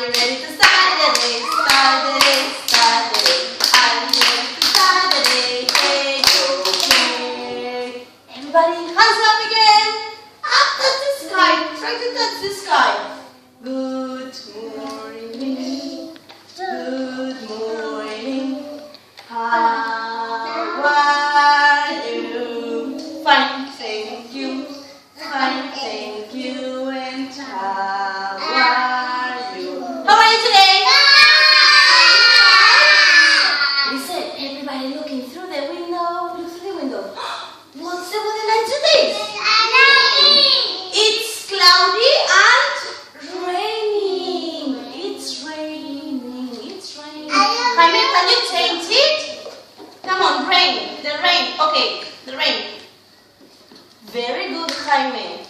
Are you ready to start the day? Start the day, start the day. Are you ready to start the day? Hey, okay. Everybody, hands up again. Up at the sky. Try to touch the sky. Good morning. Good morning. How are you? Fine, thank you. Fine, thank you. And how are you? How are you today? Listen, everybody looking through the window. Look through the window. What's the weather like today? It's cloudy and raining. It's raining. It's raining. Jaime, can you change it? Come on, rain. The rain. Okay, the rain. Very good, Jaime.